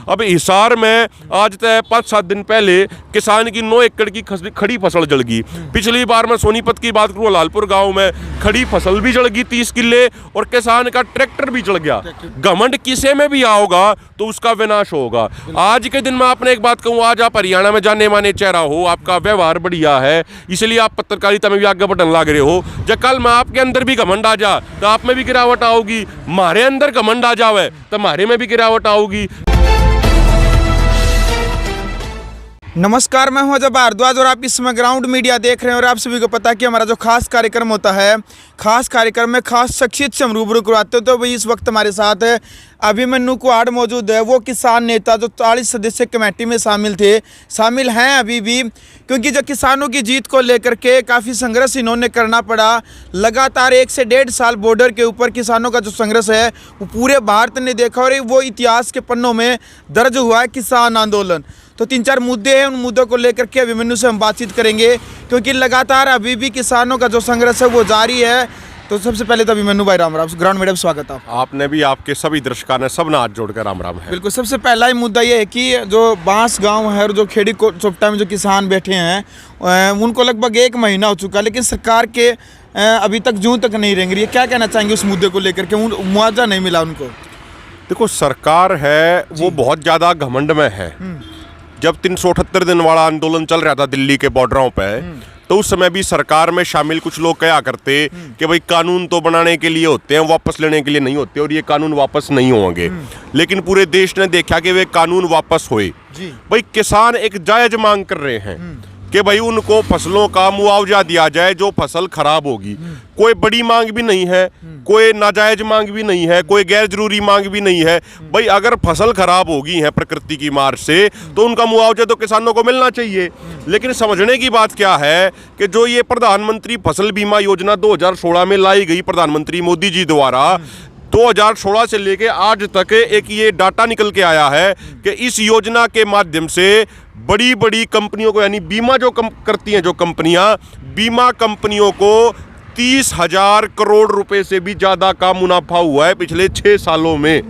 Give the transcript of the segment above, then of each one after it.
अब हिसार में आज तक 5-7 दिन पहले किसान की 9 एकड़ की खड़ी फसल जल गई। पिछली बार मैं सोनीपत की बात करूँ, लालपुर गांव में खड़ी फसल भी जल गई 30 किले और किसान का ट्रैक्टर भी जल गया। घमंड किसे में भी आओगा तो उसका विनाश होगा। आज के दिन में आपने एक बात कहूँ, आज आप हरियाणा में जाने माने चेहरा हो, आपका व्यवहार बढ़िया है, इसलिए आप पत्रकारिता में भी आगे बढ़ने लग रहे हो। जब कल में आपके अंदर भी घमंड आ जा तो आप में भी गिरावट आओगी, हमारे अंदर घमंड आ जावे तो हमारे में भी गिरावट आओगी। नमस्कार, मैं हूं अजय भारद्वाज और आप इस समय ग्राउंड मीडिया देख रहे हैं। और आप सभी को पता है कि हमारा जो खास कार्यक्रम होता है, खास कार्यक्रम में खास शख्सियत से हम रूबरू करवाते हैं। तो भाई इस वक्त हमारे साथ है अभिमन्यु कुहाड़ मौजूद है, वो किसान नेता जो 40 सदस्य कमेटी में शामिल हैं अभी भी, क्योंकि जो किसानों की जीत को लेकर के काफ़ी संघर्ष इन्होंने करना पड़ा। लगातार 1 से 1.5 साल बॉर्डर के ऊपर किसानों का जो संघर्ष है वो पूरे भारत ने देखा और वो इतिहास के पन्नों में दर्ज हुआ है किसान आंदोलन। तो 3-4 मुद्दे हैं, उन मुद्दों को लेकर के अभिमन्यु से हम बातचीत करेंगे, क्योंकि लगातार अभी भी किसानों का जो संघर्ष है वो जारी है। तो सबसे पहले तो अभिमन्यु भाई राम राम, ग्राउंड मीडिया में स्वागत है। आपने भी, आपके सभी दर्शकों ने सब हाथ जोड़कर राम राम है। बिल्कुल, सबसे पहला ही मुद्दा ये है कि जो बांस गांव है और जो खेड़ी चोपटा में जो किसान बैठे हैं उनको लगभग 1 महीना हो चुका है, लेकिन सरकार के अभी तक जून तक नहीं रेंग रही है। क्या कहना चाहेंगे उस मुद्दे को लेकर के? मुआवजा नहीं मिला उनको। देखो, सरकार है वो बहुत ज़्यादा घमंड में है। जब 378 दिन वाला आंदोलन चल रहा था दिल्ली के बॉर्डरों पे, तो उस समय भी सरकार में शामिल कुछ लोग कहा करते कि भाई कानून तो बनाने के लिए होते हैं, वापस लेने के लिए नहीं होते, और ये कानून वापस नहीं होंगे। लेकिन पूरे देश ने देखा कि वे कानून वापस हुए। भाई किसान एक जायज मांग कर रहे हैं कि भाई उनको फसलों का मुआवजा दिया जाए जो फसल खराब होगी। कोई बड़ी मांग भी नहीं है, कोई नाजायज मांग भी नहीं है, कोई गैर जरूरी मांग भी नहीं है। भाई अगर फसल खराब होगी है प्रकृति की मार से तो उनका मुआवजा तो किसानों को मिलना चाहिए। लेकिन समझने की बात क्या है कि जो ये प्रधानमंत्री फसल बीमा योजना 2016 में लाई गई प्रधानमंत्री मोदी जी द्वारा, 2016 से लेके आज तक एक ये डाटा निकल के आया है कि इस योजना के माध्यम से बड़ी बड़ी कंपनियों को, यानी बीमा जो करती हैं जो कंपनियां, बीमा कंपनियों को 30,000 करोड़ रुपए से भी ज़्यादा का मुनाफा हुआ है पिछले 6 सालों में।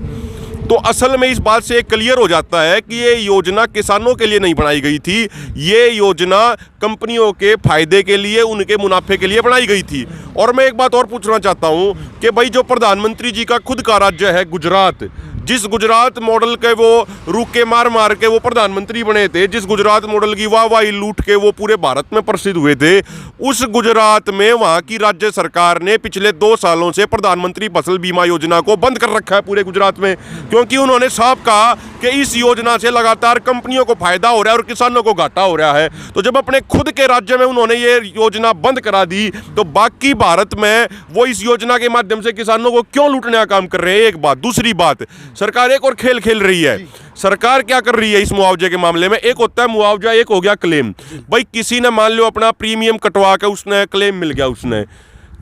तो असल में इस बात से क्लियर हो जाता है कि ये योजना किसानों के लिए नहीं बनाई गई थी, ये योजना कंपनियों के फायदे के लिए, उनके मुनाफे के लिए बनाई गई थी। और मैं एक बात और पूछना चाहता हूँ कि भाई जो प्रधानमंत्री जी का खुद का राज्य है गुजरात, जिस गुजरात मॉडल के वो रुके मार के वो प्रधानमंत्री बने थे, जिस गुजरात मॉडल की वाहवाही लूट के वो पूरे भारत में प्रसिद्ध हुए थे, उस गुजरात में वहाँ की राज्य सरकार ने पिछले 2 सालों से प्रधानमंत्री फसल बीमा योजना को बंद कर रखा है पूरे गुजरात में, क्योंकि उन्होंने साफ कहा कि इस योजना से लगातार कंपनियों को फायदा हो रहा है और किसानों को घाटा हो रहा है। तो जब अपने खुद के राज्य में उन्होंने ये योजना बंद करा दी तो बाकी भारत में वो इस योजना के माध्यम से किसानों को क्यों लूटने का काम कर रहे हैं? एक बात। दूसरी बात, सरकार एक और खेल खेल रही है। सरकार क्या कर रही है इस मुआवजे के मामले में? एक होता है मुआवजा, एक हो गया क्लेम। भाई किसी ने मान लो अपना प्रीमियम कटवा के उसने क्लेम मिल गया उसने,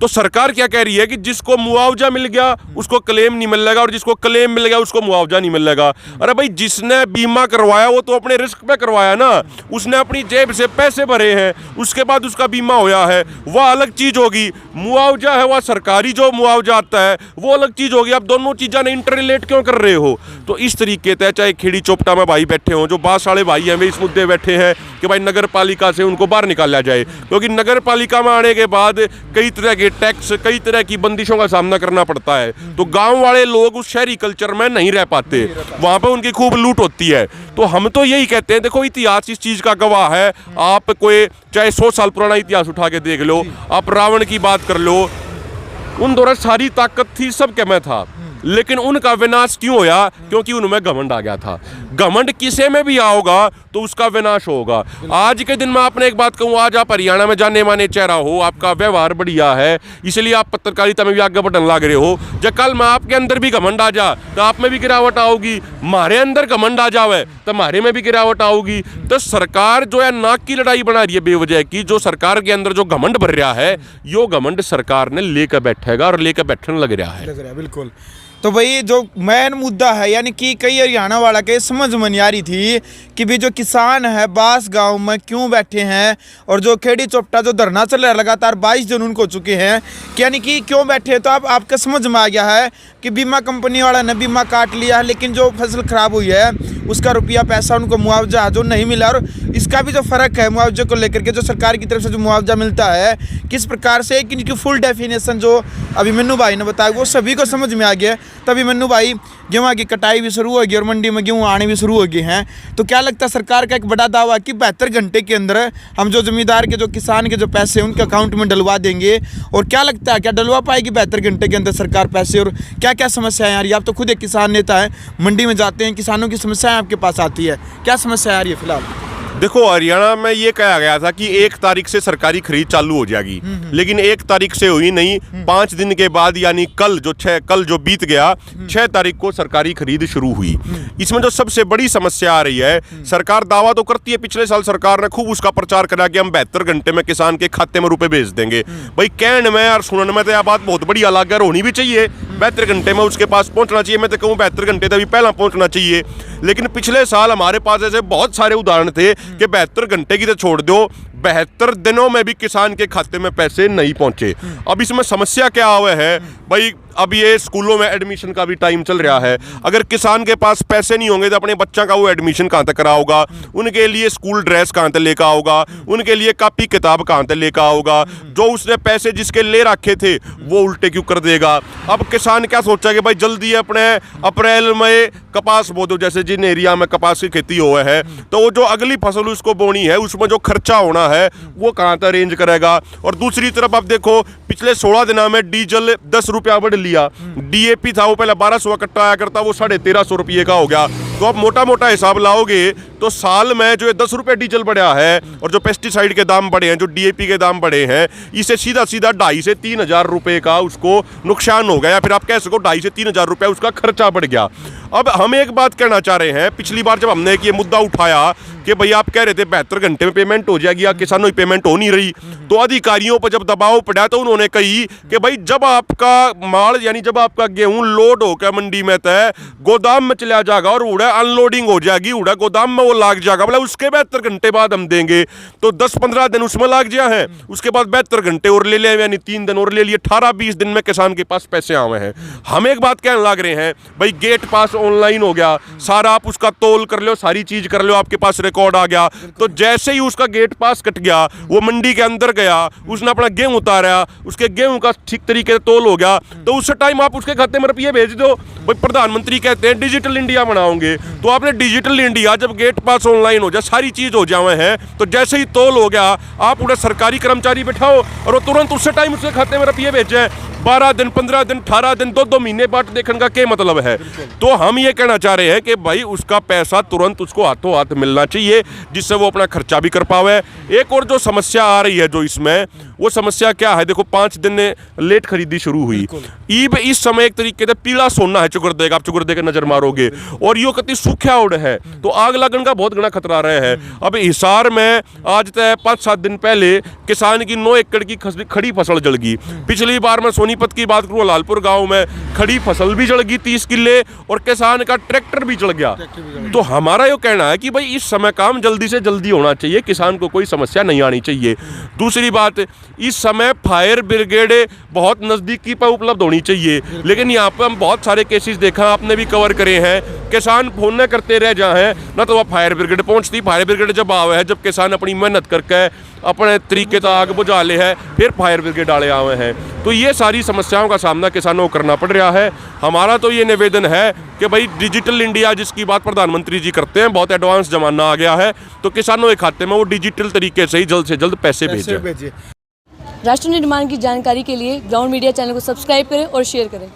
तो सरकार क्या कह रही है कि जिसको मुआवजा मिल गया उसको क्लेम नहीं मिलेगा और जिसको क्लेम मिल गया उसको मुआवजा नहीं मिलेगा। अरे भाई जिसने बीमा करवाया वो तो अपने रिस्क पे करवाया ना, उसने अपनी जेब से पैसे भरे हैं, उसके बाद उसका बीमा होया है, वह अलग चीज होगी। मुआवजा है वह सरकारी जो मुआवजा आता है वो अलग चीज होगी। आप दोनों चीज़ें इंटर रिलेट क्यों कर रहे हो? तो इस तरीके से चाहे खेड़ी चोपटा में भाई बैठे हों, जो बास वाले भाई हैं वे इस मुद्दे बैठे हैं कि भाई नगर पालिका से उनको बाहर निकाला जाए, क्योंकि नगर पालिका में आने के बाद कई तरह के टैक्स, कई तरह की बंदिशों का सामना करना पड़ता है। तो गांव वाले लोग उस शहरी कल्चर में नहीं रह पाते, वहां पे उनकी खूब लूट होती है। तो हम तो यही कहते हैं, देखो इतिहास इस चीज का गवाह है। आप कोई चाहे 100 साल पुराना इतिहास उठा के देख लो, आप रावण की बात कर लो, उन दौरान सारी ताकत थी, सब के में था, लेकिन उनका विनाश क्यों होया? क्योंकि उनमें घमंड आ गया था। घमंड किसे में भी आओगा तो उसका विनाश होगा। आज के दिन में आपने एक बात कहूँ, आज आप हरियाणा में जाने माने चेहरा हो, आपका व्यवहार बढ़िया है, इसलिए आप पत्रकारिता में भी आगे बढ़ने लग रहे हो। जब कल में आपके अंदर भी घमंड आ जा तो आप में भी गिरावट आओगी, हमारे अंदर घमंड आ जावे तो हमारे में भी गिरावट आओगी। तो सरकार जो है नाक की लड़ाई बना रही है बेवजह की। जो सरकार के अंदर जो घमंड भर रहा है, यो घमंड सरकार ने लेकर बैठेगा और लेकर बैठने लग रहा है। बिल्कुल। तो भाई जो मेन मुद्दा है, यानी कि कई हरियाणा वाला के समझ में नहीं आ रही थी कि भी जो किसान है बास गांव में क्यों बैठे हैं, और जो खेड़ी चोपटा जो धरना चल रहा है लगातार 22 दिन उनको चुके हैं, कि यानी कि क्यों बैठे हैं। तो अब आपके समझ में आ गया है कि बीमा कंपनी वाला ने बीमा काट लिया है, लेकिन जो फसल खराब हुई है उसका रुपया पैसा उनको मुआवजा जो नहीं मिला। और इसका भी जो फ़र्क है मुआवजे को लेकर के, जो सरकार की तरफ से जो मुआवजा मिलता है किस प्रकार से, कि इनकी फुल डेफिनेशन जो अभी मन्नू भाई ने बताया वो सभी को समझ में आ गया। तभी मन्नू भाई गेहूँ की कटाई भी शुरू होगी और मंडी में गेहूँ आने भी शुरू हो गए हैं। तो क्या लगता है सरकार का एक बड़ा दावा कि 72 घंटे के अंदर हम जो जमींदार के जो किसान के जो पैसे हैं उनके अकाउंट में डलवा देंगे, और क्या लगता है क्या डलवा पाएगी 72 घंटे के अंदर सरकार पैसे? और क्या क्या समस्या है यार, आप तो खुद एक किसान नेता है, मंडी में जाते हैं, किसानों की समस्याएं आपके पास आती है, क्या समस्या आ रही है फिलहाल? देखो, हरियाणा में ये कहा गया था कि 1 तारीख से सरकारी खरीद चालू हो जाएगी, लेकिन 1 तारीख से हुई नहीं। 5 दिन के बाद यानी कल जो बीत गया 6 तारीख को सरकारी खरीद शुरू हुई। इसमें जो सबसे बड़ी समस्या आ रही है, सरकार दावा तो करती है, पिछले साल सरकार ने खूब उसका प्रचार करा कि हम 72 घंटे में किसान के खाते में रुपए भेज देंगे। भाई कहने में और सुनने में तो यह बात बहुत बड़ी अलग है, होनी भी चाहिए। 72 घंटे में उसके पास पहुंचना चाहिए। मैं तो कहूँ 72 घंटे तभी पहला पहुंचना चाहिए। लेकिन पिछले साल हमारे पास ऐसे बहुत सारे उदाहरण थे कि 72 घंटे की तो छोड़ दो, 72 दिनों में भी किसान के खाते में पैसे नहीं पहुंचे। अब इसमें समस्या क्या हुआ है भाई, अब ये स्कूलों में एडमिशन का भी टाइम चल रहा है। अगर किसान के पास पैसे नहीं होंगे तो अपने बच्चा का वो एडमिशन कहाँ तक कराओगा, उनके लिए स्कूल ड्रेस कहाँ तक लेकर आओगा, उनके लिए कॉपी किताब कहाँ तक लेकर आओगा, जो उसने पैसे जिसके ले रखे थे वो उल्टे क्यों कर देगा। अब किसान क्या सोचा कि भाई जल्दी अपने अप्रैल में कपास बो दो, जैसे जिन एरिया में कपास की खेती हुआ है, तो वो जो अगली फसल उसको बोनी है उसमें जो खर्चा होना है वो कहाँ तक अरेंज करेगा। और दूसरी तरफ आप देखो, पिछले 16 दिनों में डीजल 10 रुपया बढ़ लिया। डीएपी था वो पहले 1200 का कट्टा आया करता, वो 1350 रुपये का हो गया। तो आप मोटा मोटा हिसाब लाओगे तो साल में जो 10 रुपये डीजल बढ़ा है और जो पेस्टिसाइड के दाम बढ़े हैं, जो डीएपी के दाम बढ़े हैं, इससे सीधा सीधा 2,500 से 3,000 रुपये का उसको नुकसान हो गया, या फिर आप कह सको 2,500 से 3,000 रुपये उसका खर्चा बढ़ गया। अब हम एक बात कहना चाह रहे हैं, पिछली बार जब हमने ये मुद्दा उठाया कि भाई आप कह रहे थे 72 घंटे में पेमेंट हो जाएगी या किसानों की पेमेंट हो नहीं रही, तो अधिकारियों पर जब दबाव पड़ा तो उन्होंने कही कि भाई जब आपका माल यानी जब आपका गेहूं लोड होकर मंडी में तय गोदाम में चला जाएगा और उड़ा अनलोडिंग हो जाएगी, उड़ा गोदाम में वो लाग जाएगा, बोला उसके 72 घंटे बाद हम देंगे। तो 10-15 दिन उसमें लाग गया है, उसके बाद 72 घंटे और ले लिया, यानी 3 दिन और ले लिए, 18-20 दिन में किसान के पास पैसे आए हैं। हम एक बात कहने लग रहे हैं भाई, गेट पास ऑनलाइन हो गया, सारा आप उसका तोल कर लो, सारी चीज कर लो, आपके पास रिकॉर्ड आ गया। तो जैसे ही उसका गेट पास कट गया, वो मंडी के अंदर गया, उसने अपना गेहूं उतारा, उसके गेहूं का ठीक तरीके से तोल हो गया, तो उस टाइम आप उसके खाते में रुपये भेज दो। भाई प्रधानमंत्री कहते हैं डिजिटल इंडिया बनाओगे, तो आपने डिजिटल इंडिया जब गेट पास ऑनलाइन हो जाए, सारी चीज हो जाए हैं, तो जैसे ही तोल हो गया आप उन्हें सरकारी कर्मचारी बैठाओ और वो तुरंत उस टाइम उसके खाते में रुपये भेजे। 12 दिन 15 दिन 18 दिन 2-2 महीने बाद देखने का क्या मतलब है। तो हम ये कहना चाह रहे हैं कि भाई उसका पैसा तुरंत उसको हाथों हाथ मिलना चाहिए, जिससे वो अपना खर्चा भी कर पावे। एक और जो समस्या आ रही है जो इसमें, वो समस्या क्या है, देखो 5 दिन लेट खरीदी शुरू हुई। ईब इस समय एक तरीके से पीला सोना है, चुगर देगा, आप चुगर देकर नजर मारोगे, और यो कति सूख्या उड़ है, तो आग लगने का बहुत घना खतरा रहे हैं। अब हिसार में आज तक 5-7 दिन पहले किसान की 9 एकड़ की खड़ी फसल जल गई। पिछली बार मैं सोनीपत की बात करूँ, लालपुर गांव में खड़ी फसल भी जल गई 30 किले, और किसान का ट्रैक्टर भी जल गया। तो हमारा ये कहना है कि भाई इस समय काम जल्दी से जल्दी होना चाहिए, किसान को कोई समस्या नहीं आनी चाहिए। दूसरी बात, इस समय फायर ब्रिगेड बहुत नज़दीकी पर उपलब्ध होनी चाहिए, लेकिन यहाँ पर हम बहुत सारे केसेस देखा, आपने भी कवर करे हैं, किसान फोन न करते रह जाए हैं ना, तो वह फायर ब्रिगेड पहुँचती। फायर ब्रिगेड जब आवे है, जब किसान अपनी मेहनत करके अपने तरीके से आग बुझा ले है, फिर फायर ब्रिगेड आए आए हैं। तो ये सारी समस्याओं का सामना किसानों को करना पड़ रहा है। हमारा तो ये निवेदन है कि भाई डिजिटल इंडिया जिसकी बात प्रधानमंत्री जी करते हैं, बहुत एडवांस जमाना आ गया है, तो किसानों के खाते में वो डिजिटल तरीके से ही जल्द से जल्द पैसे भेजें। राष्ट्र निर्माण की जानकारी के लिए ग्राउंड मीडिया चैनल को सब्सक्राइब करें और शेयर करें।